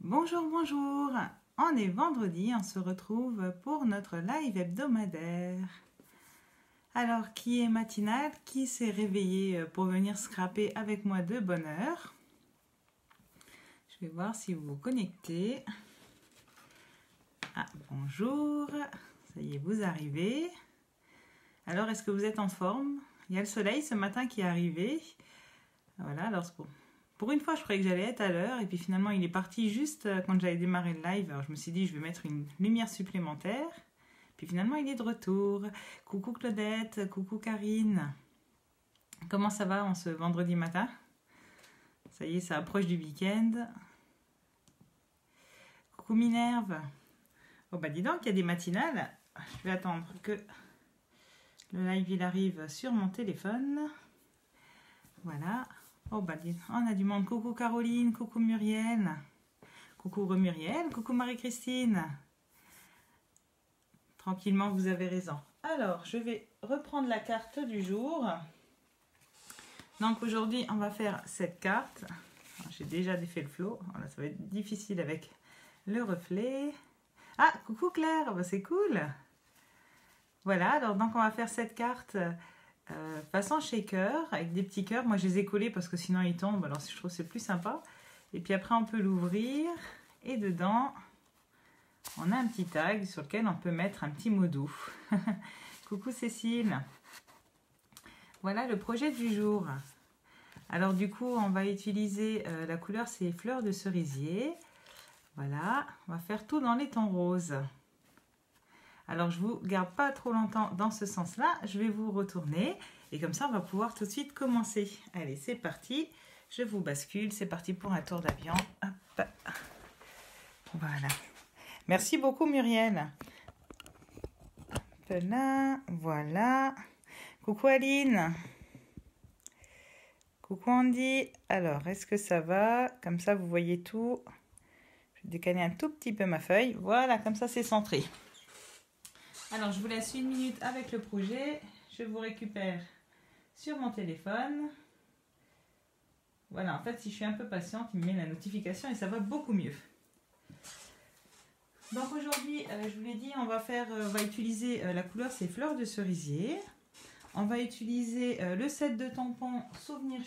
Bonjour, bonjour. On est vendredi, on se retrouve pour notre live hebdomadaire. Alors, qui est matinal, qui s'est réveillé pour venir scraper avec moi de bonne heure? Je vais voir si vous vous connectez. Ah, bonjour. Ça y est, vous arrivez. Alors, est-ce que vous êtes en forme? Il y a le soleil ce matin qui est arrivé. Voilà, alors pour une fois, je croyais que j'allais être à l'heure et puis finalement, il est parti juste quand j'allais démarrer le live. Alors, je me suis dit, je vais mettre une lumière supplémentaire. Puis finalement, il est de retour. Coucou Claudette, coucou Karine. Comment ça va en ce vendredi matin? Ça y est, ça approche du week-end. Coucou Minerve. Oh bah dis donc, il y a des matinales. Je vais attendre que le live il arrive sur mon téléphone. Voilà. Oh bah on a du monde. Coucou Caroline, coucou Muriel. Coucou Muriel, coucou Marie-Christine. Tranquillement, vous avez raison. Alors, je vais reprendre la carte du jour. Donc aujourd'hui, on va faire cette carte. J'ai déjà défait le flot. Voilà, ça va être difficile avec le reflet. Ah, coucou Claire, bah, c'est cool. Voilà, alors donc on va faire cette carte façon shaker avec des petits cœurs. Moi, je les ai collés parce que sinon ils tombent. Alors, je trouve que c'est plus sympa. Et puis après, on peut l'ouvrir. Et dedans, on a un petit tag sur lequel on peut mettre un petit mot doux. Coucou Cécile. Voilà le projet du jour. Alors du coup, on va utiliser la couleur, c'est fleurs de cerisier. Voilà, on va faire tout dans les tons roses. Alors je ne vous garde pas trop longtemps dans ce sens-là. Je vais vous retourner et comme ça, on va pouvoir tout de suite commencer. Allez, c'est parti. Je vous bascule. C'est parti pour un tour d'avion. Hop. Voilà. Merci beaucoup Muriel. Hop là, voilà. Coucou Aline. Coucou Andy. Alors, est-ce que ça va? Comme ça, vous voyez tout. Je vais décaler un tout petit peu ma feuille. Voilà, comme ça, c'est centré. Alors, je vous laisse une minute avec le projet. Je vous récupère sur mon téléphone. Voilà, en fait, si je suis un peu patiente, il me met la notification et ça va beaucoup mieux. Donc aujourd'hui, je vous l'ai dit, on va utiliser la couleur, c'est fleurs de cerisier. On va utiliser le set de tampons Souvenir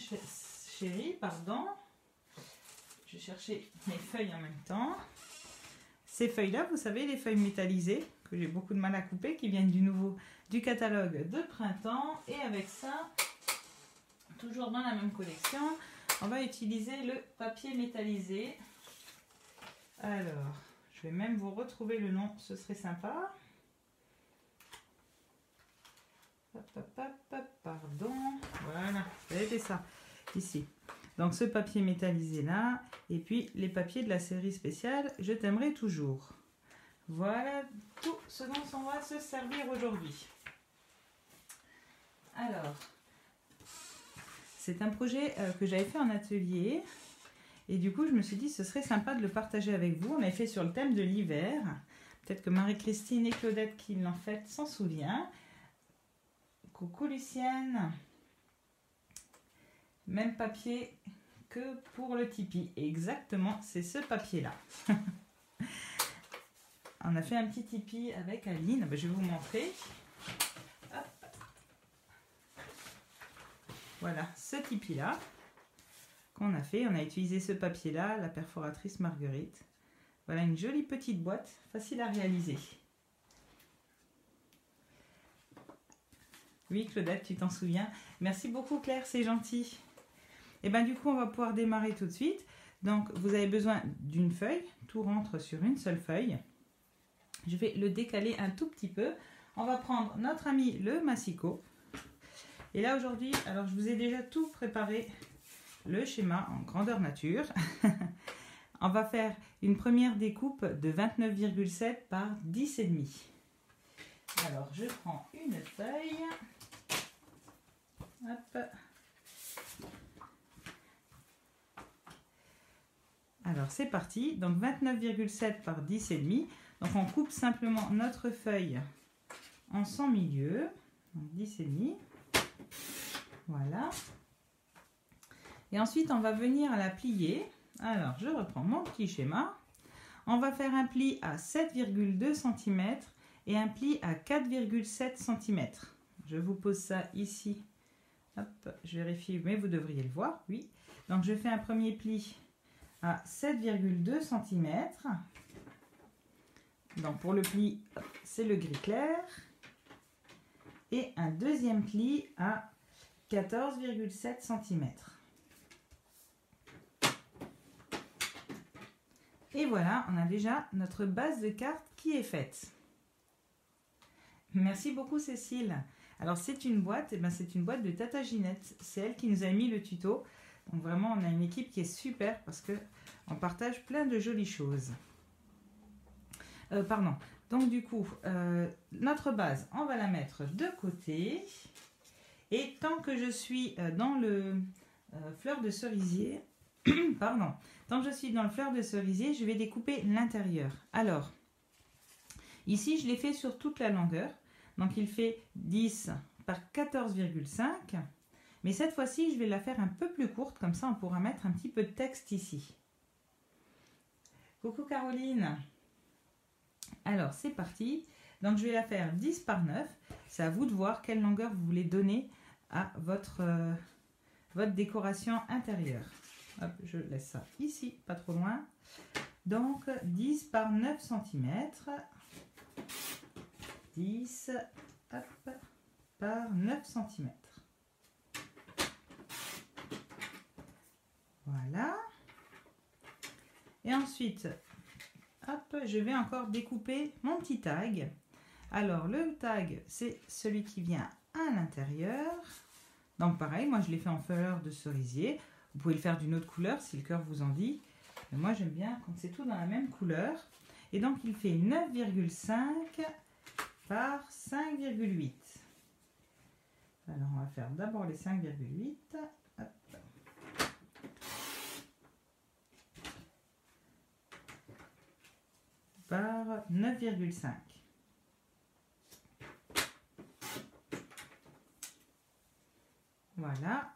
Chéri, pardon. Je vais chercher mes feuilles en même temps. Ces feuilles-là, vous savez, les feuilles métallisées, que j'ai beaucoup de mal à couper, qui viennent du catalogue de printemps. Et avec ça, toujours dans la même collection, on va utiliser le papier métallisé. Alors, je vais même vous retrouver le nom, ce serait sympa. Pardon. Voilà, c'était ça, ici. Donc ce papier métallisé là, et puis les papiers de la série spéciale Je t'aimerai toujours. Voilà tout ce dont on va se servir aujourd'hui. Alors, c'est un projet que j'avais fait en atelier. Et du coup, je me suis dit, ce serait sympa de le partager avec vous. On l'a fait sur le thème de l'hiver. Peut-être que Marie-Christine et Claudette qui l'ont fait s'en souviennent. Coucou Lucienne. Même papier que pour le Tipeee. Exactement, c'est ce papier-là. On a fait un petit Tipeee avec Aline. Je vais vous montrer. Hop. Voilà, ce Tipeee-là qu'on a fait. On a utilisé ce papier-là, la perforatrice Marguerite. Voilà une jolie petite boîte, facile à réaliser. Oui, Claudette, tu t'en souviens. Merci beaucoup, Claire, c'est gentil. Et bien, du coup, on va pouvoir démarrer tout de suite. Donc, vous avez besoin d'une feuille. Tout rentre sur une seule feuille. Je vais le décaler un tout petit peu. On va prendre notre ami le massicot. Et là, aujourd'hui, alors, je vous ai déjà tout préparé. Le schéma en grandeur nature. On va faire une première découpe de 29,7 par 10,5. Alors, je prends une feuille. Hop. Alors, c'est parti. Donc, 29,7 par 10,5. Donc, on coupe simplement notre feuille en son milieu. Donc, 10,5. Voilà. Et ensuite, on va venir la plier. Alors, je reprends mon petit schéma. On va faire un pli à 7,2 cm et un pli à 4,7 cm. Je vous pose ça ici. Hop, je vérifie, mais vous devriez le voir, oui. Donc je fais un premier pli à 7,2 cm. Donc pour le pli, c'est le gris clair. Et un deuxième pli à 14,7 cm. Et voilà, on a déjà notre base de carte qui est faite. Merci beaucoup Cécile. Alors c'est une boîte, c'est une boîte de Tata Ginette. C'est elle qui nous a mis le tuto. Donc vraiment, on a une équipe qui est super parce qu'on partage plein de jolies choses. Donc du coup, notre base, on va la mettre de côté. Et tant que je suis dans le fleur de cerisier, tant que je suis dans le fleur de cerisier, je vais découper l'intérieur. Alors, ici, je l'ai fait sur toute la longueur. Donc, il fait 10 par 14,5. Mais cette fois-ci, je vais la faire un peu plus courte. Comme ça, on pourra mettre un petit peu de texte ici. Coucou Caroline. Alors, c'est parti. Donc, je vais la faire 10 par 9. C'est à vous de voir quelle longueur vous voulez donner à votre décoration intérieure. Hop, je laisse ça ici, pas trop loin. Donc, 10 par 9 cm. 10 hop, par 9 cm. Voilà. Et ensuite, hop, je vais encore découper mon petit tag. Alors, le tag, c'est celui qui vient à l'intérieur. Donc, pareil, moi, je l'ai fait en fleur de cerisier. Vous pouvez le faire d'une autre couleur si le cœur vous en dit. Mais moi, j'aime bien quand c'est tout dans la même couleur. Et donc, il fait 9,5 par 5,8. Alors, on va faire d'abord les 5,8. Par 9,5. Voilà.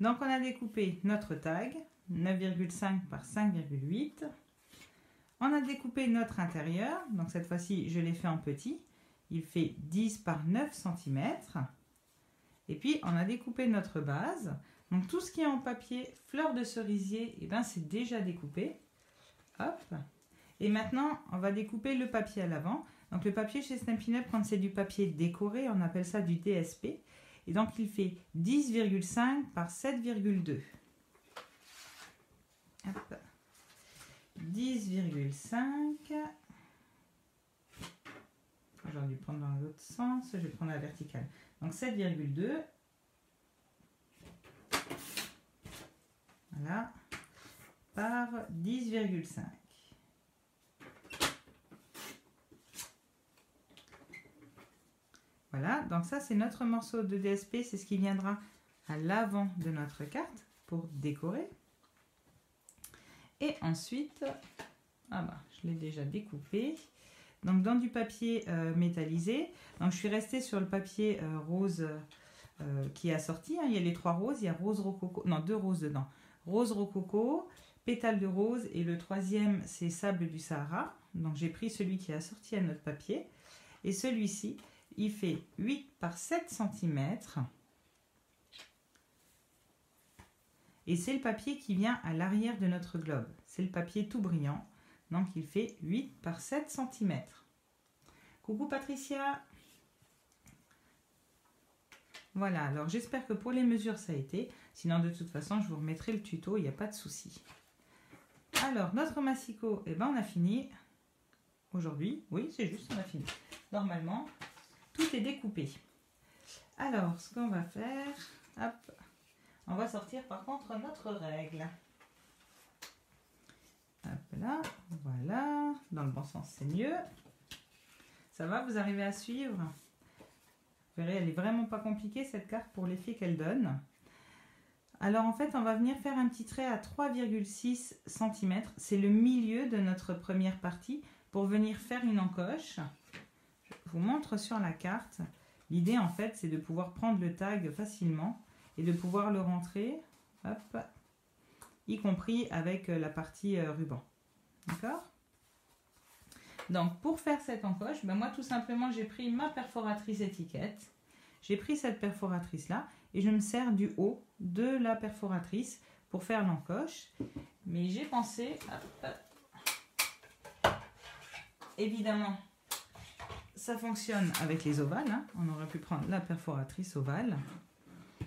Donc, on a découpé notre tag, 9,5 par 5,8. On a découpé notre intérieur. Donc, cette fois-ci, je l'ai fait en petit. Il fait 10 par 9 cm. Et puis, on a découpé notre base. Donc, tout ce qui est en papier fleur de cerisier, c'est déjà découpé. Hop. Et maintenant, on va découper le papier à l'avant. Donc, le papier chez Stampin' Up, quand c'est du papier décoré, on appelle ça du DSP. Et donc, il fait 10,5 par 7,2. 10,5. J'aurais dû prendre dans l'autre sens. Je vais prendre la verticale. Donc, 7,2. Voilà. Par 10,5. Voilà, donc ça c'est notre morceau de DSP, c'est ce qui viendra à l'avant de notre carte pour décorer. Et ensuite, je l'ai déjà découpé. Donc dans du papier métallisé, donc je suis restée sur le papier rose qui est assorti. Il y a les 3 roses, il y a rose rococo, non 2 roses dedans. Rose rococo, pétale de rose et le troisième c'est sable du Sahara. Donc j'ai pris celui qui est assorti à notre papier. Et celui-ci, il fait 8 par 7 cm. Et c'est le papier qui vient à l'arrière de notre globe. C'est le papier tout brillant. Donc il fait 8 par 7 cm. Coucou Patricia. Voilà, alors j'espère que pour les mesures ça a été. Sinon de toute façon je vous remettrai le tuto, il n'y a pas de souci. Alors notre massicot, on a fini. Aujourd'hui, oui c'est juste, on a fini. Normalement, tout est découpé. Alors, ce qu'on va faire, hop, on va sortir par contre notre règle. Hop là, voilà, dans le bon sens c'est mieux. Ça va, vous arrivez à suivre? Vous verrez, elle est vraiment pas compliquée cette carte pour l'effet qu'elle donne. Alors en fait, on va venir faire un petit trait à 3,6 cm. C'est le milieu de notre première partie pour venir faire une encoche. Je vous montre sur la carte. L'idée en fait c'est de pouvoir prendre le tag facilement et de pouvoir le rentrer, hop, y compris avec la partie ruban. D'accord? Donc, pour faire cette encoche, ben moi, tout simplement, j'ai pris ma perforatrice étiquette. J'ai pris cette perforatrice-là et je me sers du haut de la perforatrice pour faire l'encoche. Mais j'ai pensé... Évidemment, ça fonctionne avec les ovales. Hein. On aurait pu prendre la perforatrice ovale.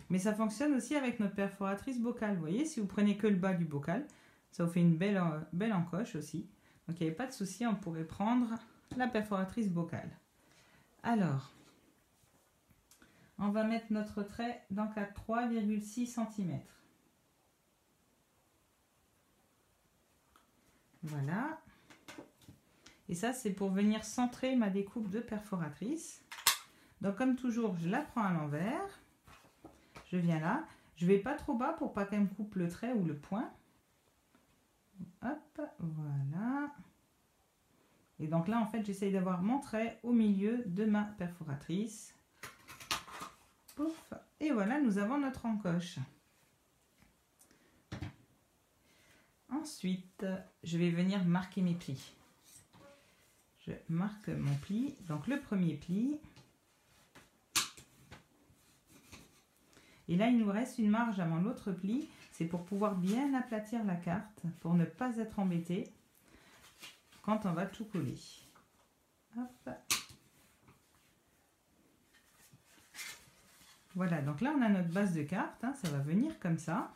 Mais ça fonctionne aussi avec notre perforatrice bocal. Vous voyez, si vous prenez que le bas du bocal, ça vous fait une belle encoche aussi. Donc, il n'y avait pas de souci, on pourrait prendre la perforatrice bocal. Alors, on va mettre notre trait donc à 3,6 cm. Voilà. Et ça, c'est pour venir centrer ma découpe de perforatrice. Donc, comme toujours, je la prends à l'envers. Je viens là. Je ne vais pas trop bas pour pas qu'elle me coupe le trait ou le point. Hop, voilà. Et donc là, en fait, j'essaye d'avoir mon trait au milieu de ma perforatrice. Pouf. Et voilà, nous avons notre encoche. Ensuite, je vais venir marquer mes plis. Je marque mon pli. Donc le premier pli. Et là, il nous reste une marge avant l'autre pli. C'est pour pouvoir bien aplatir la carte, pour ne pas être embêté quand on va tout coller. Hop. Voilà, donc là, on a notre base de carte. Hein, ça va venir comme ça.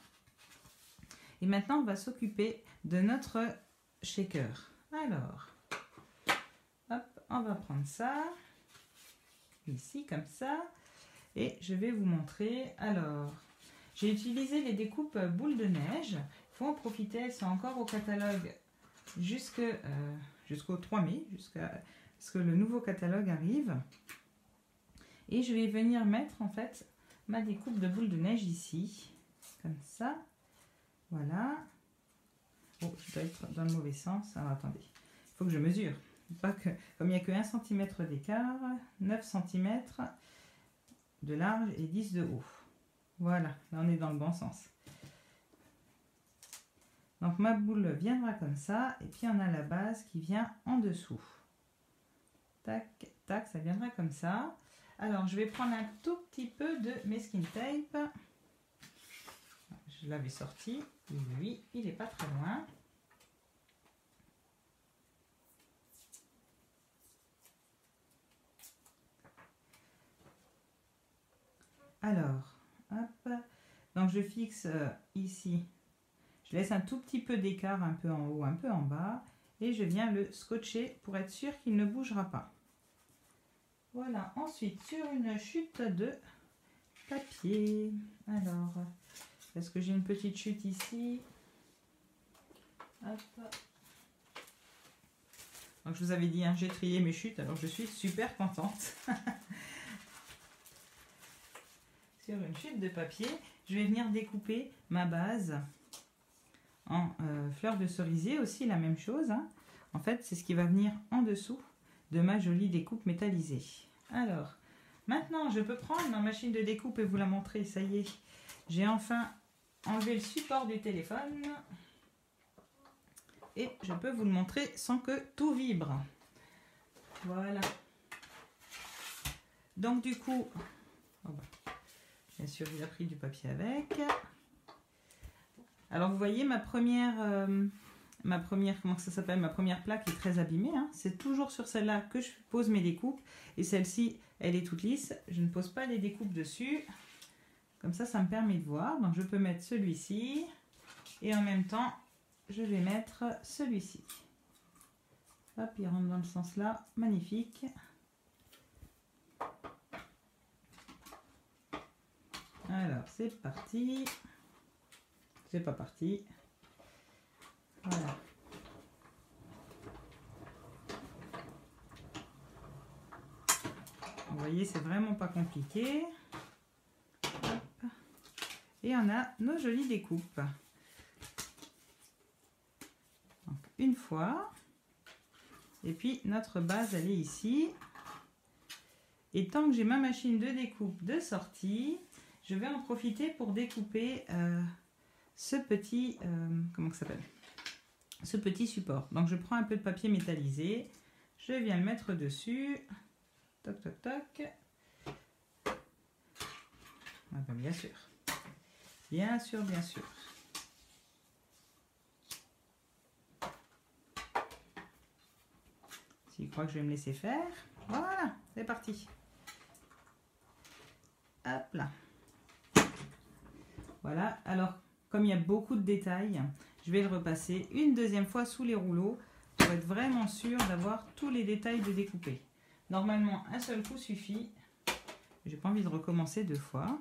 Et maintenant, on va s'occuper de notre shaker. Alors, hop, on va prendre ça. Ici, comme ça. Et je vais vous montrer. Alors, j'ai utilisé les découpes boules de neige. Il faut en profiter, elles sont encore au catalogue jusqu'au 3 mai, jusqu'à ce que le nouveau catalogue arrive. Et je vais venir mettre en fait ma découpe de boules de neige ici, comme ça. Voilà. Oh, je dois être dans le mauvais sens. Alors attendez, il faut que je mesure. Pas que, comme il n'y a que 1 cm d'écart, 9 cm de large et 10 de haut. Voilà, là on est dans le bon sens. Donc ma boule viendra comme ça, et puis on a la base qui vient en dessous. Tac, tac, ça viendra comme ça. Alors je vais prendre un tout petit peu de masking tape. Je l'avais sorti, oui, il n'est pas très loin. Alors, hop, donc je fixe ici, je laisse un tout petit peu d'écart, un peu en haut, un peu en bas, et je viens le scotcher pour être sûr qu'il ne bougera pas. Voilà, ensuite sur une chute de papier, alors, est-ce que j'ai une petite chute ici? Hop. Donc je vous avais dit, hein, j'ai trié mes chutes, alors je suis super contente. Sur une chute de papier, je vais venir découper ma base en fleurs de cerisier, aussi la même chose. Hein. En fait, c'est ce qui va venir en dessous de ma jolie découpe métallisée. Alors, maintenant, je peux prendre ma machine de découpe et vous la montrer. Ça y est, j'ai enfin enlevé le support du téléphone. Et je peux vous le montrer sans que tout vibre. Voilà. Donc du coup, oh bah, bien sûr il a pris du papier avec. Alors vous voyez ma première comment ça s'appelle, ma première plaque est très abîmée. Hein. C'est toujours sur celle-là que je pose mes découpes. Et celle-ci, elle est toute lisse. Je ne pose pas les découpes dessus. Comme ça me permet de voir. Donc je peux mettre celui-ci. Et en même temps, je vais mettre celui-ci. Hop, il rentre dans le sens là. Magnifique. Alors, c'est parti. C'est pas parti. Voilà. Vous voyez, c'est vraiment pas compliqué. Hop. Et on a nos jolies découpes. Donc, une fois. Et puis, notre base, elle est ici. Et tant que j'ai ma machine de découpe de sortie, je vais en profiter pour découper ce petit, comment ça s'appelle? ce petit support. Donc je prends un peu de papier métallisé, je viens le mettre dessus, toc toc toc. Ah ben, bien sûr, bien sûr, bien sûr. S'il croit que je vais me laisser faire, voilà, c'est parti. Hop là. Voilà, alors comme il y a beaucoup de détails, je vais le repasser une deuxième fois sous les rouleaux pour être vraiment sûr d'avoir tous les détails de découper. Normalement, un seul coup suffit. J'ai pas envie de recommencer 2 fois.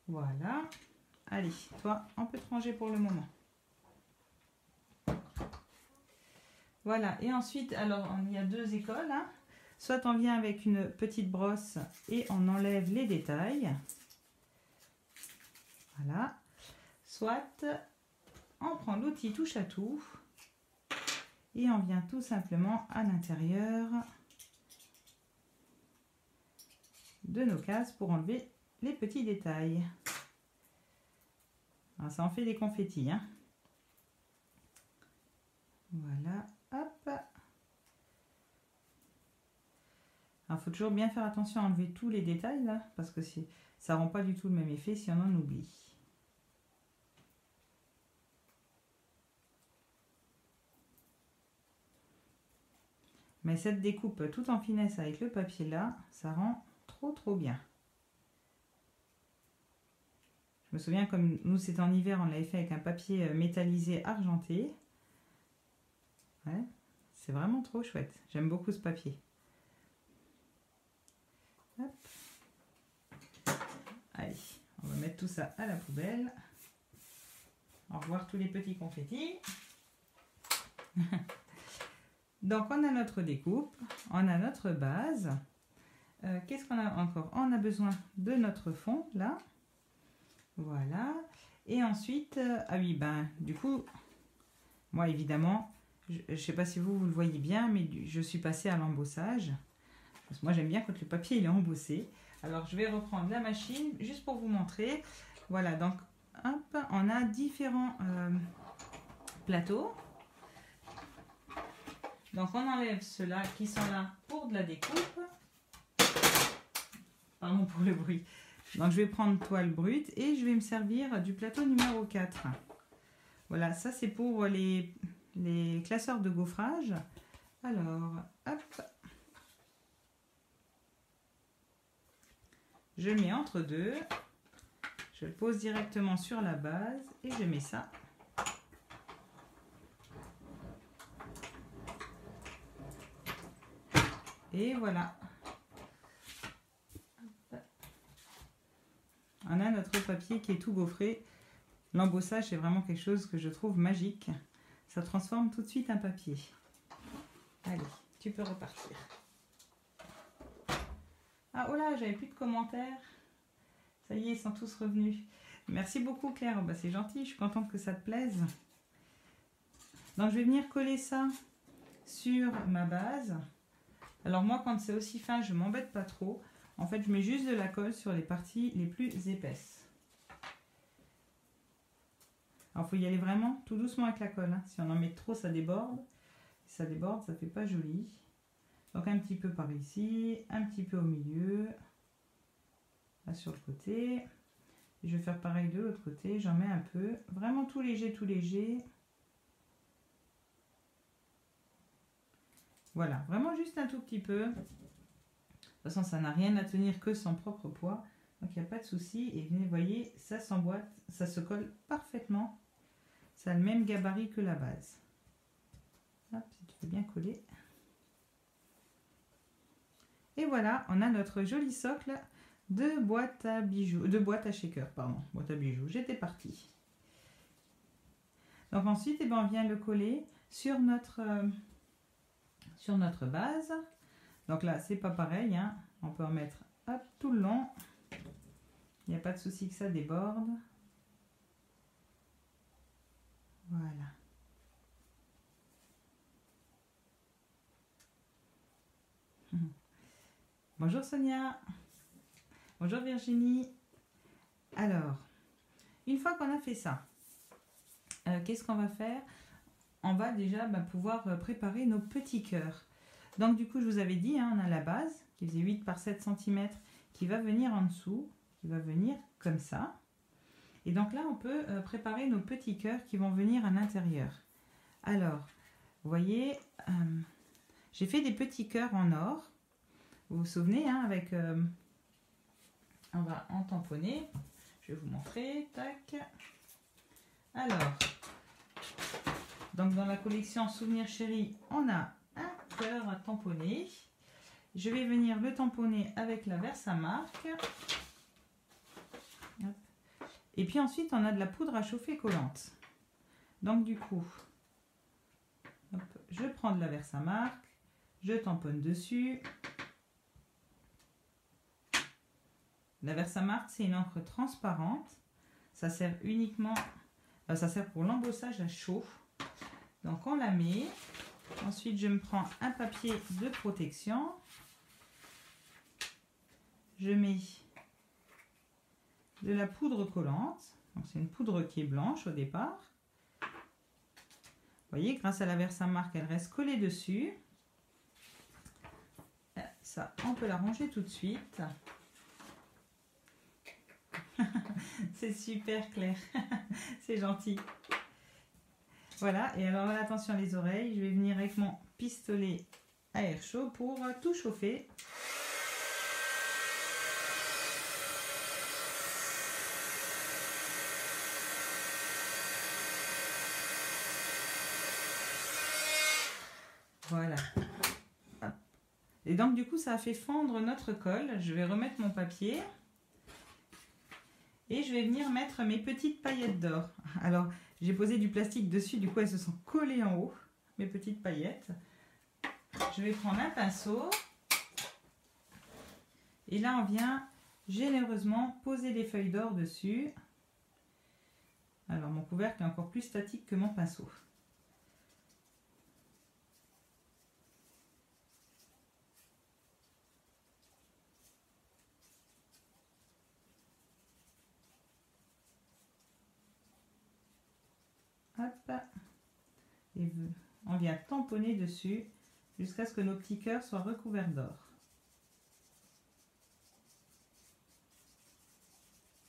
Voilà. Allez, toi, on peut te ranger pour le moment. Voilà, et ensuite, alors, il y a 2 écoles. Hein. Soit on vient avec une petite brosse et on enlève les détails. Voilà. Soit on prend l'outil touche à tout et on vient tout simplement à l'intérieur de nos cases pour enlever les petits détails. Alors, ça en fait des confettis. Hein. Voilà, hop. Il faut toujours bien faire attention à enlever tous les détails là, parce que ça rend pas du tout le même effet si on en oublie. Mais cette découpe tout en finesse avec le papier là, ça rend trop bien. Je me souviens comme nous c'était en hiver, on l'avait fait avec un papier métallisé argenté. Ouais, c'est vraiment trop chouette. J'aime beaucoup ce papier. Hop. Allez, on va mettre tout ça à la poubelle. Au revoir tous les petits confettis. Donc on a notre découpe, on a notre base. Qu'est-ce qu'on a encore? On a besoin de notre fond là. Voilà. Et ensuite, ah oui, ben du coup, moi évidemment, je ne sais pas si vous le voyez bien, mais je suis passée à l'embossage. Parce que moi j'aime bien quand le papier il est embossé. Alors je vais reprendre la machine juste pour vous montrer. Voilà, donc hop, on a différents plateaux. Donc on enlève ceux-là qui sont là pour de la découpe. Pardon pour le bruit. Donc je vais prendre toile brute et je vais me servir du plateau numéro 4. Voilà, ça c'est pour les classeurs de gaufrage. Alors, hop. Je le mets entre deux. Je le pose directement sur la base et je mets ça. Et voilà. On a notre papier qui est tout gaufré. L'embossage, c'est vraiment quelque chose que je trouve magique. Ça transforme tout de suite un papier. Allez, tu peux repartir. Ah, oh là, j'avais plus de commentaires. Ça y est, ils sont tous revenus. Merci beaucoup, Claire. Bah, c'est gentil, je suis contente que ça te plaise. Donc, je vais venir coller ça sur ma base. Alors moi, quand c'est aussi fin, je m'embête pas trop. En fait, je mets juste de la colle sur les parties les plus épaisses. Alors, il faut y aller vraiment tout doucement avec la colle. Hein. Si on en met trop, ça déborde. Si ça déborde, ça fait pas joli. Donc, un petit peu par ici, un petit peu au milieu. Là, sur le côté. Je vais faire pareil de l'autre côté. J'en mets un peu. Vraiment tout léger, tout léger. Voilà, vraiment juste un tout petit peu. De toute façon, ça n'a rien à tenir que son propre poids. Donc, il n'y a pas de souci. Et vous voyez, ça s'emboîte, ça se colle parfaitement. Ça a le même gabarit que la base. Hop, si tu veux bien coller. Et voilà, on a notre joli socle de boîte à bijoux, de boîte à shaker, pardon, boîte à bijoux. J'étais partie. Donc ensuite, eh ben, on vient le coller sur notre base. Donc là, c'est pas pareil, hein. On peut en mettre hop, tout le long. Il n'y a pas de souci que ça déborde. Voilà. Bonjour Sonia. Bonjour Virginie. Alors, une fois qu'on a fait ça, qu'est-ce qu'on va faire? on va déjà pouvoir préparer nos petits cœurs. Donc du coup, je vous avais dit, hein, on a la base qui faisait 8 par 7 cm qui va venir en dessous, qui va venir comme ça. Et donc là, on peut préparer nos petits cœurs qui vont venir à l'intérieur. Alors, vous voyez, j'ai fait des petits cœurs en or. Vous vous souvenez, hein, avec... on va en tamponner. Je vais vous montrer. Tac. Alors, donc dans la collection Souvenirs Chéris, on a un cœur à tamponner. Je vais venir le tamponner avec la Versamark. Hop. Et puis ensuite, on a de la poudre à chauffer collante. Donc du coup, hop, je prends de la Versamark, je tamponne dessus. La Versamark, c'est une encre transparente. Ça sert uniquement, ça sert pour l'embossage à chaud. Donc on la met. Ensuite, je me prends un papier de protection. Je mets de la poudre collante. Donc c'est une poudre qui est blanche au départ. Vous voyez, grâce à la Versamark, elle reste collée dessus. Ça, on peut la ranger tout de suite. C'est super clair. C'est gentil. Voilà, et alors attention les oreilles, je vais venir avec mon pistolet à air chaud pour tout chauffer. Voilà. Hop. Et donc du coup ça a fait fondre notre colle. Je vais remettre mon papier. Et je vais venir mettre mes petites paillettes d'or. Alors, j'ai posé du plastique dessus, du coup elles se sont collées en haut, mes petites paillettes. Je vais prendre un pinceau. Et là, on vient généreusement poser les feuilles d'or dessus. Alors, mon couvercle est encore plus statique que mon pinceau. Hop. Et on vient tamponner dessus jusqu'à ce que nos petits cœurs soient recouverts d'or.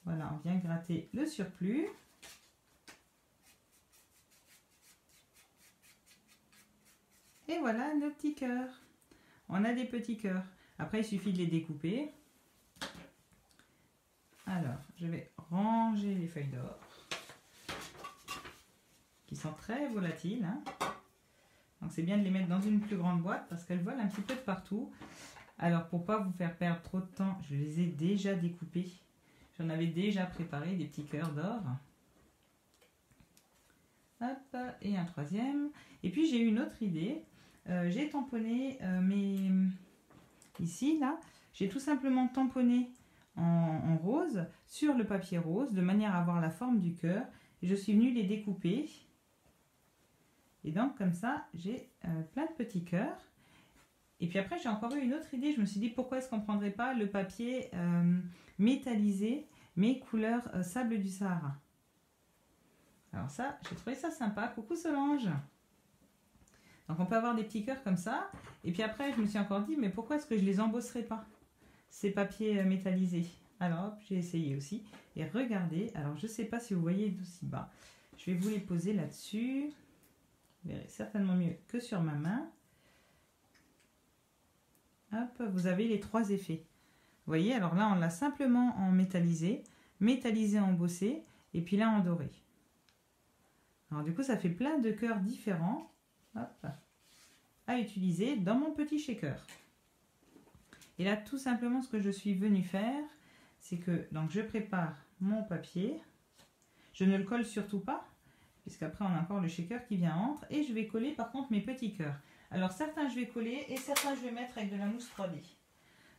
Voilà, on vient gratter le surplus. Et voilà nos petits cœurs. On a des petits cœurs. Après, il suffit de les découper. Alors, je vais ranger les feuilles d'or, qui sont très volatiles, hein. Donc c'est bien de les mettre dans une plus grande boîte parce qu'elles volent un petit peu de partout. Alors pour pas vous faire perdre trop de temps, je les ai déjà découpés. J'en avais déjà préparé des petits cœurs d'or. Hop, et un troisième. Et puis j'ai eu une autre idée. J'ai tamponné ici, là, j'ai tout simplement tamponné en rose sur le papier rose de manière à avoir la forme du cœur. Et je suis venue les découper. Et donc comme ça, j'ai plein de petits cœurs. Et puis après, j'ai encore eu une autre idée. Je me suis dit, pourquoi est-ce qu'on ne prendrait pas le papier métallisé, mais couleur sable du Sahara. Alors ça, j'ai trouvé ça sympa. Coucou Solange. Donc on peut avoir des petits cœurs comme ça. Et puis après, je me suis encore dit, mais pourquoi est-ce que je les embosserais pas, ces papiers métallisés? Alors hop, j'ai essayé aussi. Et regardez, alors je ne sais pas si vous voyez d'aussi bas. Je vais vous les poser là-dessus. Vous verrez certainement mieux que sur ma main. Hop, vous avez les trois effets. Vous voyez, alors là, on l'a simplement en métallisé, embossé, et puis là en doré. Alors du coup, ça fait plein de cœurs différents, hop, à utiliser dans mon petit shaker. Et là, tout simplement, ce que je suis venue faire, c'est que donc je prépare mon papier. Je ne le colle surtout pas, puisqu'après, on a encore le shaker qui vient entre, et je vais coller par contre mes petits cœurs. Alors certains je vais coller et certains je vais mettre avec de la mousse 3D.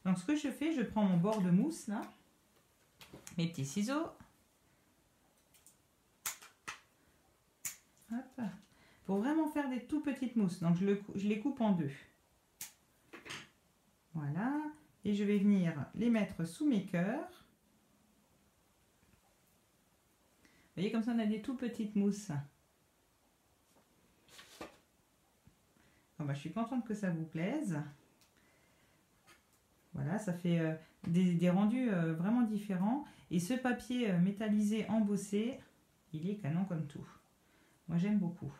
Donc ce que je fais, je prends mon bord de mousse là, mes petits ciseaux. Hop. Pour vraiment faire des tout petites mousses. Donc je les coupe en deux. Voilà. Et je vais venir les mettre sous mes cœurs. Vous voyez, comme ça on a des tout petites mousses. Oh, bah, je suis contente que ça vous plaise. Voilà, ça fait des rendus vraiment différents. Et ce papier métallisé embossé, il est canon comme tout. Moi, j'aime beaucoup.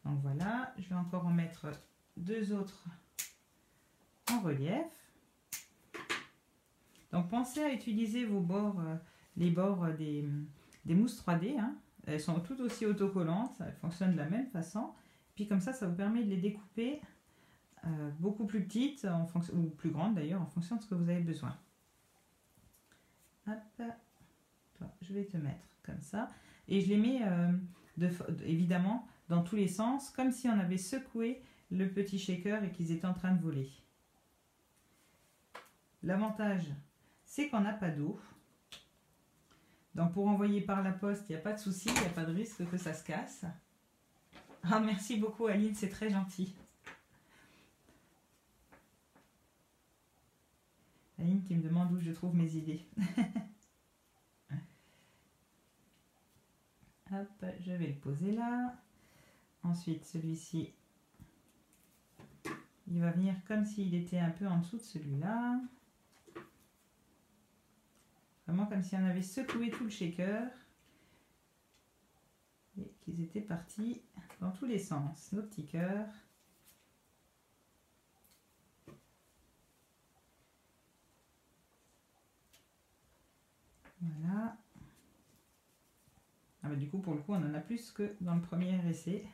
Donc voilà, je vais encore en mettre 2 autres en relief. Donc pensez à utiliser vos bords, les bords des mousses 3D. Hein. Elles sont toutes aussi autocollantes, elles fonctionnent de la même façon. Puis comme ça vous permet de les découper beaucoup plus petites, ou plus grandes d'ailleurs, en fonction de ce que vous avez besoin. Hop. Toi, je vais te mettre comme ça. Et je les mets évidemment dans tous les sens, comme si on avait secoué le petit shaker et qu'ils étaient en train de voler. L'avantage, c'est qu'on n'a pas d'eau. Donc pour envoyer par la poste, il n'y a pas de souci, il n'y a pas de risque que ça se casse. Ah, merci beaucoup Aline, c'est très gentil. Aline qui me demande où je trouve mes idées. Hop, je vais le poser là. Ensuite, celui-ci, il va venir comme s'il était un peu en dessous de celui-là. Vraiment comme si on avait secoué tout le shaker. Et qu'ils étaient partis dans tous les sens. Nos petits cœurs. Voilà. Ah bah du coup, pour le coup, on en a plus que dans le premier essai.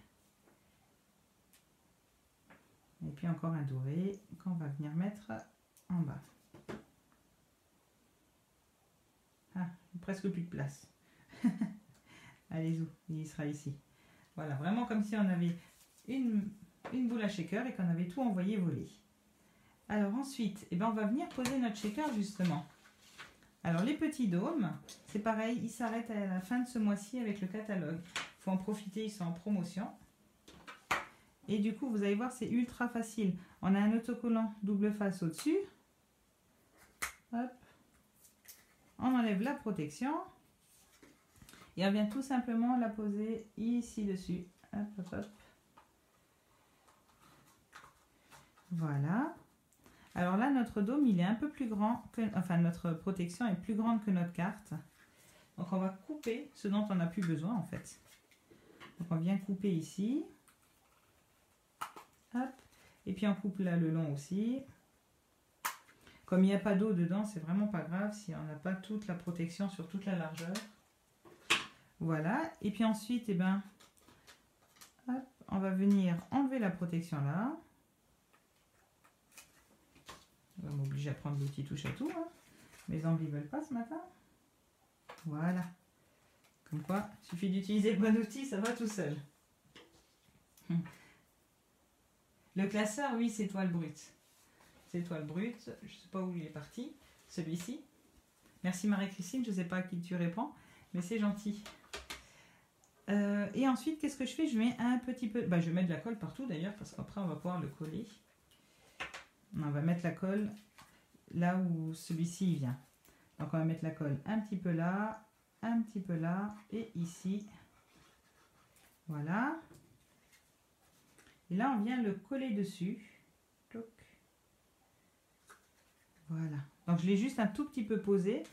Et puis encore un doré qu'on va venir mettre en bas. Ah, presque plus de place. Allez, il sera ici. Voilà, vraiment comme si on avait une boule à shaker et qu'on avait tout envoyé voler. Alors ensuite, eh ben, on va venir poser notre shaker justement. Alors les petits dômes, c'est pareil, ils s'arrêtent à la fin de ce mois-ci avec le catalogue. Il faut en profiter, ils sont en promotion. Et du coup, vous allez voir, c'est ultra facile. On a un autocollant double face au-dessus. Hop. On enlève la protection. Et on vient tout simplement la poser ici dessus. Hop, hop, hop. Voilà. Alors là, notre dôme, il est un peu plus grand que... Enfin, notre protection est plus grande que notre carte. Donc, on va couper ce dont on n'a plus besoin, en fait. Donc, on vient couper ici. Hop. Et puis, on coupe là le long aussi. Comme il n'y a pas d'eau dedans, c'est vraiment pas grave si on n'a pas toute la protection sur toute la largeur. Voilà. Et puis ensuite, eh ben, hop, on va venir enlever la protection là. On va m'obliger à prendre l'outil touche à tout. Hein. Mes envies ne veulent pas ce matin. Voilà. Comme quoi, il suffit d'utiliser le bon outil, ça va tout seul. Le classeur, oui, c'est toile brute. C'est toile brute. Je ne sais pas où il est parti. Celui-ci. Merci Marie-Christine, je ne sais pas à qui tu réponds, mais c'est gentil. Et ensuite, qu'est-ce que je fais? Je mets un petit peu... Bah, je mets de la colle partout d'ailleurs, parce qu'après, on va pouvoir le coller. On va mettre la colle là où celui-ci vient. Donc, on va mettre la colle un petit peu là et ici. Voilà. Et là, on vient le coller dessus. Toc. Voilà. Donc, je l'ai juste un tout petit peu posé.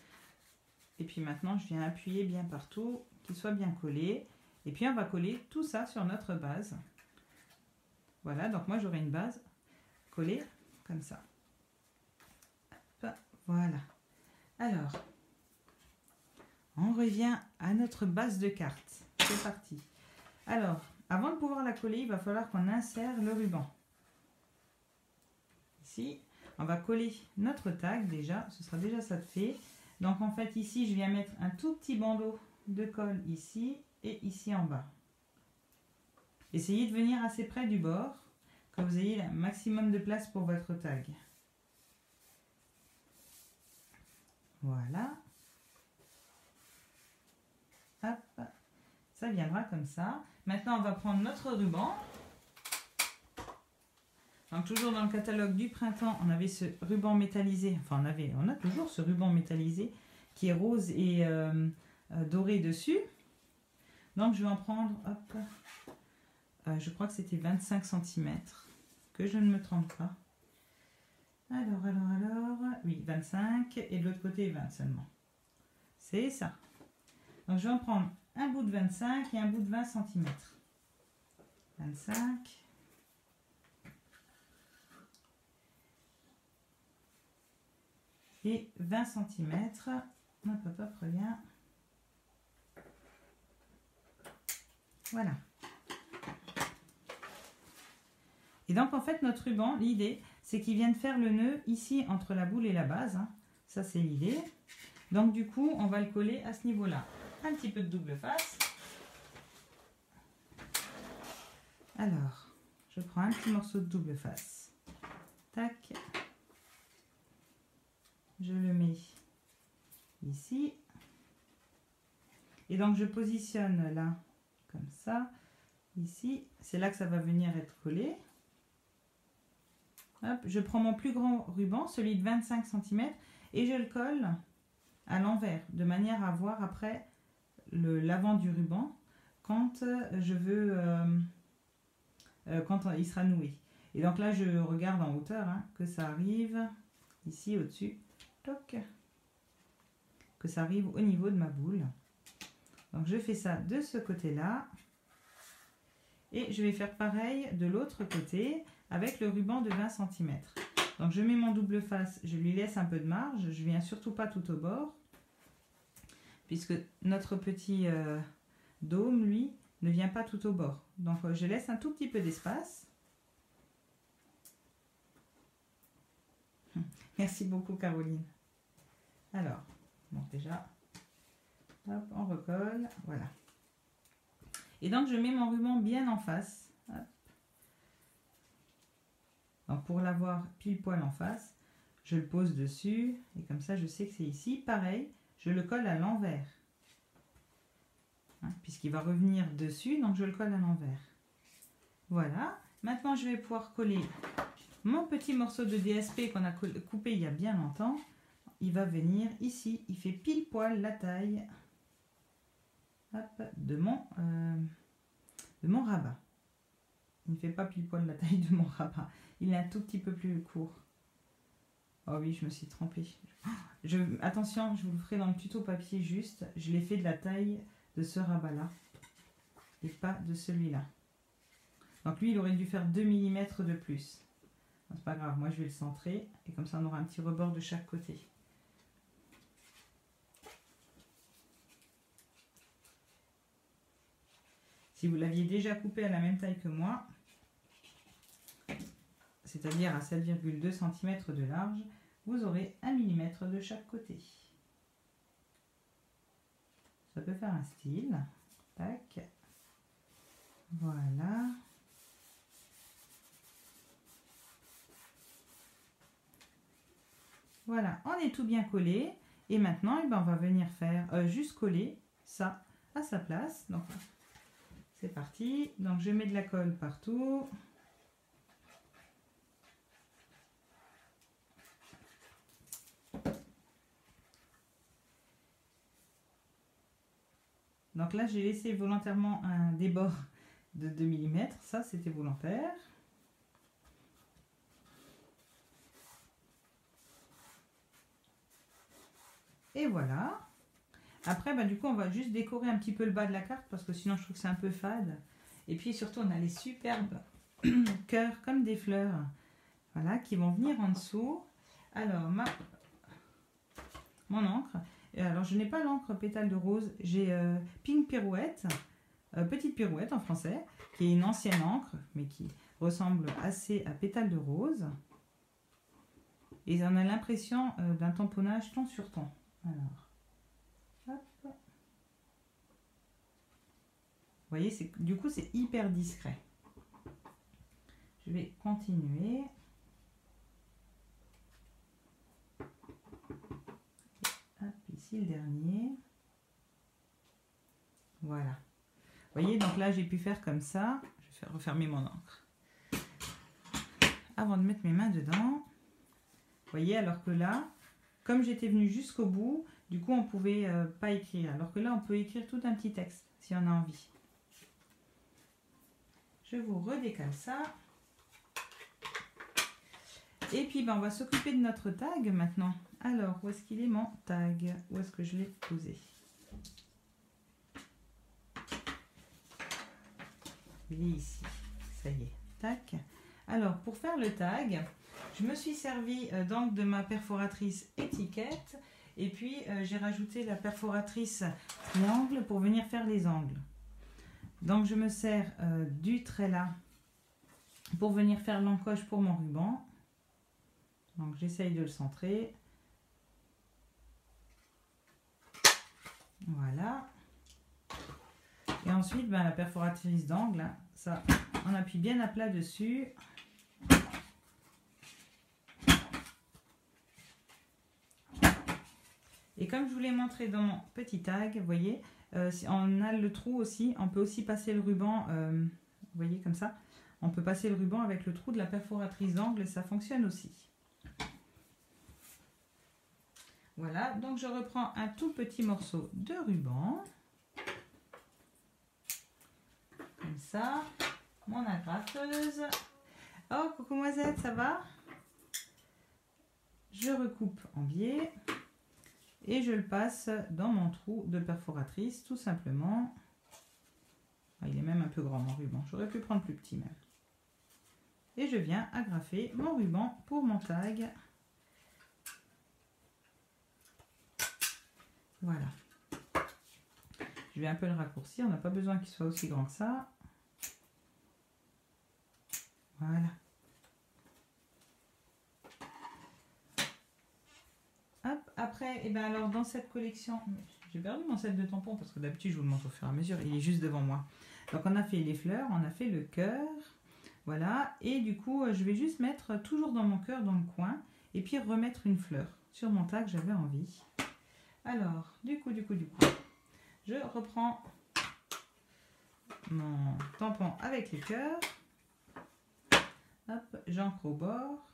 Et puis maintenant, je viens appuyer bien partout, qu'il soit bien collé. Et puis, on va coller tout ça sur notre base. Voilà. Donc, moi, j'aurai une base collée comme ça. Hop, voilà. Alors, on revient à notre base de carte. C'est parti. Alors, avant de pouvoir la coller, il va falloir qu'on insère le ruban. Ici, on va coller notre tag déjà. Ce sera déjà ça de fait. Donc, en fait, ici, je viens mettre un tout petit bandeau de colle ici et ici en bas. Essayez de venir assez près du bord, que vous ayez un maximum de place pour votre tag. Voilà. Hop. Ça viendra comme ça. Maintenant, on va prendre notre ruban. Donc, toujours dans le catalogue du printemps, on avait ce ruban métallisé. Enfin, on a toujours ce ruban métallisé qui est rose et doré dessus. Donc, je vais en prendre, hop, je crois que c'était 25 cm que je ne me trompe pas. Alors, oui, 25 et de l'autre côté 20 seulement. C'est ça. Donc, je vais en prendre un bout de 25 et un bout de 20 cm. 25. Et 20 cm. Hop, hop, hop, reviens. Voilà. Et donc, en fait, notre ruban, l'idée, c'est qu'il vienne faire le nœud ici entre la boule et la base. Hein. Ça, c'est l'idée. Donc, du coup, on va le coller à ce niveau-là. Un petit peu de double face. Alors, je prends un petit morceau de double face. Tac. Je le mets ici. Et donc, je positionne là, comme ça. Ici, c'est là que ça va venir être collé. Hop, je prends mon plus grand ruban, celui de 25 cm, et je le colle à l'envers, de manière à voir après l'avant du ruban quand je veux, quand il sera noué. Et donc là, je regarde en hauteur hein, que ça arrive ici au-dessus, toc, que ça arrive au niveau de ma boule. Donc je fais ça de ce côté-là. Et je vais faire pareil de l'autre côté avec le ruban de 20 cm. Donc je mets mon double face, je lui laisse un peu de marge, je viens surtout pas tout au bord, puisque notre petit dôme, lui, ne vient pas tout au bord. Donc je laisse un tout petit peu d'espace. Merci beaucoup Caroline. Alors, bon déjà, hop, on recolle, voilà. Et donc je mets mon ruban bien en face. Hop. Donc pour l'avoir pile poil en face, je le pose dessus et comme ça je sais que c'est ici. Pareil, je le colle à l'envers. Hein, puisqu'il va revenir dessus, donc je le colle à l'envers. Voilà. Maintenant je vais pouvoir coller mon petit morceau de DSP qu'on a coupé il y a bien longtemps. Il va venir ici. Il fait pile poil la taille hop, de mon rabat. Il ne fait pas pile poil la taille de mon rabat. Il est un tout petit peu plus court. Oh oui, je me suis trompée. Attention, je vous le ferai dans le tuto papier juste. Je l'ai fait de la taille de ce rabat-là. Et pas de celui-là. Donc lui, il aurait dû faire 2 mm de plus. C'est pas grave, moi je vais le centrer. Et comme ça, on aura un petit rebord de chaque côté. Si vous l'aviez déjà coupé à la même taille que moi, c'est-à-dire à 7,2 cm de large, vous aurez 1 mm de chaque côté. Ça peut faire un style. Tac. Voilà. Voilà, on est tout bien collé. Et maintenant, eh ben, on va venir faire juste coller ça à sa place. Donc, c'est parti. Donc, je mets de la colle partout. Donc là, j'ai laissé volontairement un débord de 2 mm. Ça, c'était volontaire. Et voilà. Après, bah, du coup, on va juste décorer un petit peu le bas de la carte parce que sinon, je trouve que c'est un peu fade. Et puis surtout, on a les superbes cœurs comme des fleurs. Voilà, qui vont venir en dessous. Alors, mon encre. Alors, je n'ai pas l'encre pétale de rose. J'ai Pink Pirouette, petite pirouette en français, qui est une ancienne encre, mais qui ressemble assez à pétale de rose. Et on a l'impression d'un tamponnage ton sur ton. Alors, hop. Vous voyez, du coup, c'est hyper discret. Je vais continuer. Hop, ici le dernier. Voilà. Vous voyez, donc là, j'ai pu faire comme ça. Je vais refermer mon encre. Avant de mettre mes mains dedans. Vous voyez, alors que là, comme j'étais venue jusqu'au bout, du coup, on ne pouvait pas écrire. Alors que là, on peut écrire tout un petit texte, si on a envie. Je vous redécale ça. Et puis ben, on va s'occuper de notre tag maintenant. Alors, où est-ce qu'il est mon tag? Où est-ce que je l'ai posé? Il est ici. Ça y est. Tac. Alors, pour faire le tag, je me suis servi donc de ma perforatrice étiquette. Et puis, j'ai rajouté la perforatrice triangle pour venir faire les angles. Donc, je me sers du trait là pour venir faire l'encoche pour mon ruban. Donc, j'essaye de le centrer. Voilà. Et ensuite, ben, la perforatrice d'angle, ça, on appuie bien à plat dessus. Et comme je vous l'ai montré dans mon petit tag, vous voyez, si on a le trou aussi, on peut aussi passer le ruban, vous voyez comme ça, on peut passer le ruban avec le trou de la perforatrice d'angle, ça fonctionne aussi. Voilà, donc je reprends un tout petit morceau de ruban, comme ça, mon agrafeuse. Oh, coucou Moisette, ça va? Je recoupe en biais. Et je le passe dans mon trou de perforatrice, tout simplement. Ah, il est même un peu grand mon ruban. J'aurais pu prendre plus petit même. Et je viens agrafer mon ruban pour mon tag. Voilà. Je vais un peu le raccourcir. On n'a pas besoin qu'il soit aussi grand que ça. Voilà. Hop, après, et ben alors dans cette collection, j'ai perdu mon set de tampons parce que d'habitude je vous le montre au fur et à mesure, il est juste devant moi. Donc on a fait les fleurs, on a fait le cœur, voilà, et du coup je vais juste mettre toujours dans mon cœur, dans le coin, et puis remettre une fleur sur mon tag, j'avais envie. Alors, du coup, je reprends mon tampon avec les cœurs, hop, j'ancre au bord,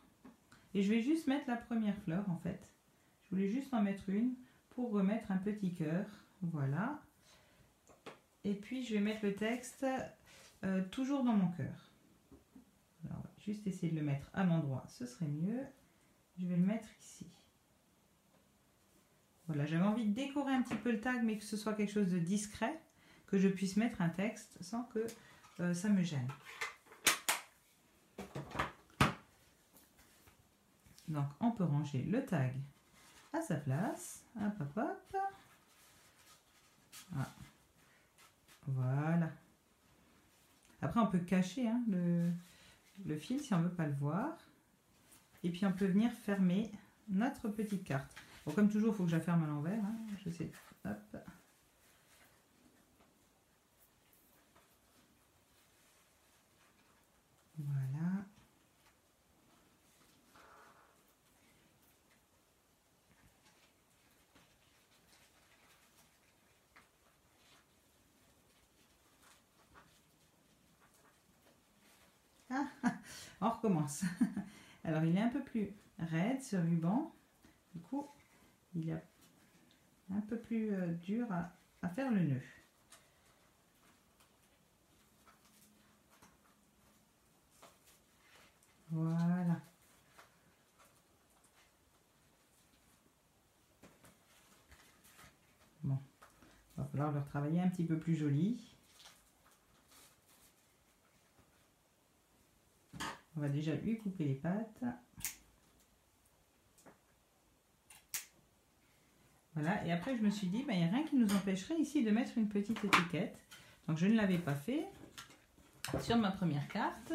et je vais juste mettre la première fleur en fait. Je voulais juste en mettre une pour remettre un petit cœur. Voilà. Et puis, je vais mettre le texte toujours dans mon cœur. Alors, juste essayer de le mettre à l'endroit, ce serait mieux. Je vais le mettre ici. Voilà, j'avais envie de décorer un petit peu le tag, mais que ce soit quelque chose de discret, que je puisse mettre un texte sans que ça me gêne. Donc, on peut ranger le tag à sa place. Hop, hop, hop. Ah. Voilà. Après, on peut cacher hein, le fil si on ne veut pas le voir. Et puis, on peut venir fermer notre petite carte. Bon, comme toujours, il faut que je la ferme à l'envers. Hein. Je sais. Hop. Voilà. On recommence. Alors, il est un peu plus raide ce ruban. Du coup, il est un peu plus dur à faire le nœud. Voilà. Bon, il va falloir le retravailler un petit peu plus joli. On va déjà lui couper les pattes. Voilà, et après je me suis dit, ben, il n'y a rien qui nous empêcherait ici de mettre une petite étiquette. Donc je ne l'avais pas fait sur ma première carte.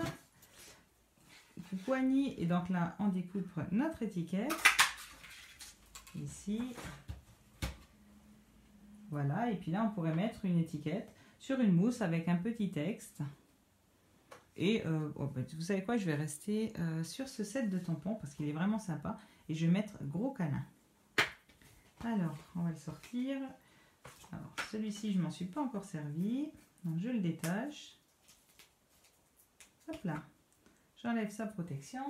Poignée, et donc là on découpe notre étiquette. Ici. Voilà, et puis là on pourrait mettre une étiquette sur une mousse avec un petit texte. Et oh ben, vous savez quoi, je vais rester sur ce set de tampons parce qu'il est vraiment sympa. Et je vais mettre gros câlin. Alors, on va le sortir. Alors, celui-ci, je ne m'en suis pas encore servi. Donc, je le détache. Hop là. J'enlève sa protection.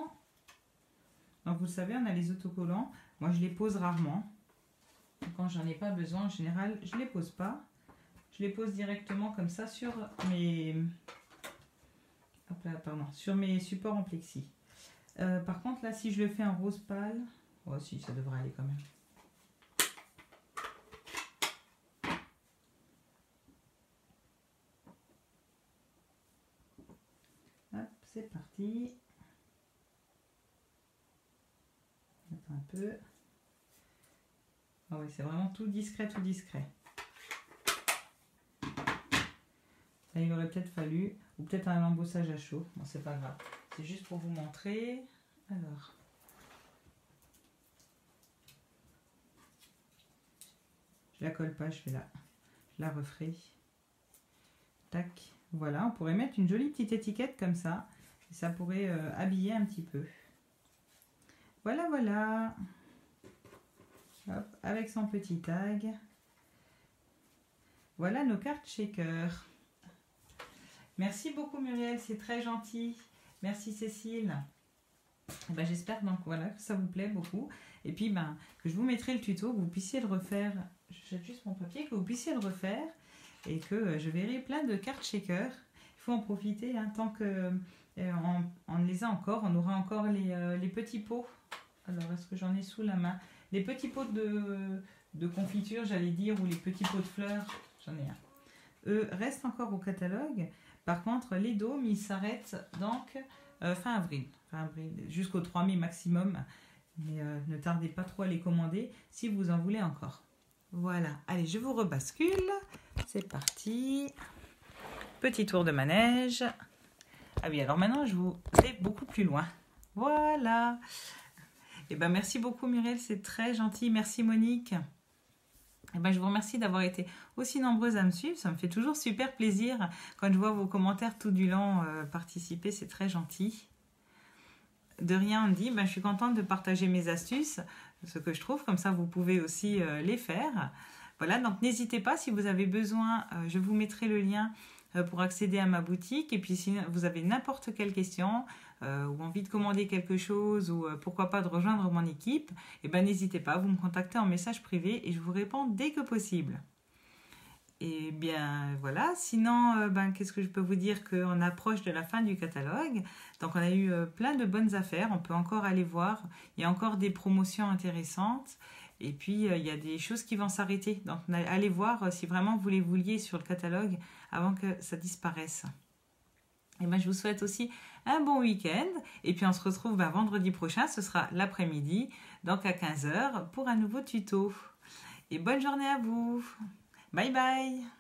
Donc, vous le savez, on a les autocollants. Moi, je les pose rarement. Quand j'en ai pas besoin, en général, je ne les pose pas. Je les pose directement comme ça sur mes... Hop là, pardon, sur mes supports en plexi. Par contre, là, si je le fais en rose pâle, oh si, ça devrait aller quand même. Hop, c'est parti. Attends un peu. Ah oui, c'est vraiment tout discret, tout discret. Là, il aurait peut-être fallu, ou peut-être un embossage à chaud. Bon, c'est pas grave. C'est juste pour vous montrer. Alors. Je la colle pas, je la referai. Tac. Voilà, on pourrait mettre une jolie petite étiquette comme ça. Et ça pourrait habiller un petit peu. Voilà, voilà. Hop, avec son petit tag. Voilà nos cartes shaker. Merci beaucoup Muriel, c'est très gentil. Merci Cécile. Ben, j'espère donc voilà que ça vous plaît beaucoup. Et puis que je vous mettrai le tuto, que vous puissiez le refaire. Je jette juste mon papier, que vous puissiez le refaire. Et que je verrai plein de cartes shaker. Il faut en profiter hein, tant que on les a encore. On aura encore les petits pots. Alors est-ce que j'en ai sous la main? Les petits pots de confiture, j'allais dire, ou les petits pots de fleurs, j'en ai un. Eux restent encore au catalogue. Par contre, les dômes, ils s'arrêtent donc fin avril jusqu'au 3 mai maximum. Mais ne tardez pas trop à les commander si vous en voulez encore. Voilà, allez, je vous rebascule. C'est parti. Petit tour de manège. Ah oui, alors maintenant, je vous vais beaucoup plus loin. Voilà. Et ben merci beaucoup Muriel, c'est très gentil. Merci Monique. Et ben je vous remercie d'avoir été aussi nombreuses à me suivre. Ça me fait toujours super plaisir quand je vois vos commentaires tout du long participer. C'est très gentil. De rien, on me dit, ben, je suis contente de partager mes astuces, ce que je trouve. Comme ça, vous pouvez aussi les faire. Voilà, donc n'hésitez pas si vous avez besoin. Je vous mettrai le lien pour accéder à ma boutique. Et puis si vous avez n'importe quelle question ou envie de commander quelque chose ou pourquoi pas de rejoindre mon équipe, et ben n'hésitez pas, vous me contactez en message privé et je vous réponds dès que possible. Et bien voilà, sinon qu'est-ce que je peux vous dire, qu'on approche de la fin du catalogue, donc on a eu plein de bonnes affaires, on peut encore aller voir, il y a encore des promotions intéressantes. Et puis, il y a des choses qui vont s'arrêter. Donc, allez voir si vraiment vous les vouliez sur le catalogue avant que ça disparaisse. Et ben, je vous souhaite aussi un bon week-end. Et puis, on se retrouve vendredi prochain. Ce sera l'après-midi, donc à 15 h, pour un nouveau tuto. Et bonne journée à vous. Bye bye.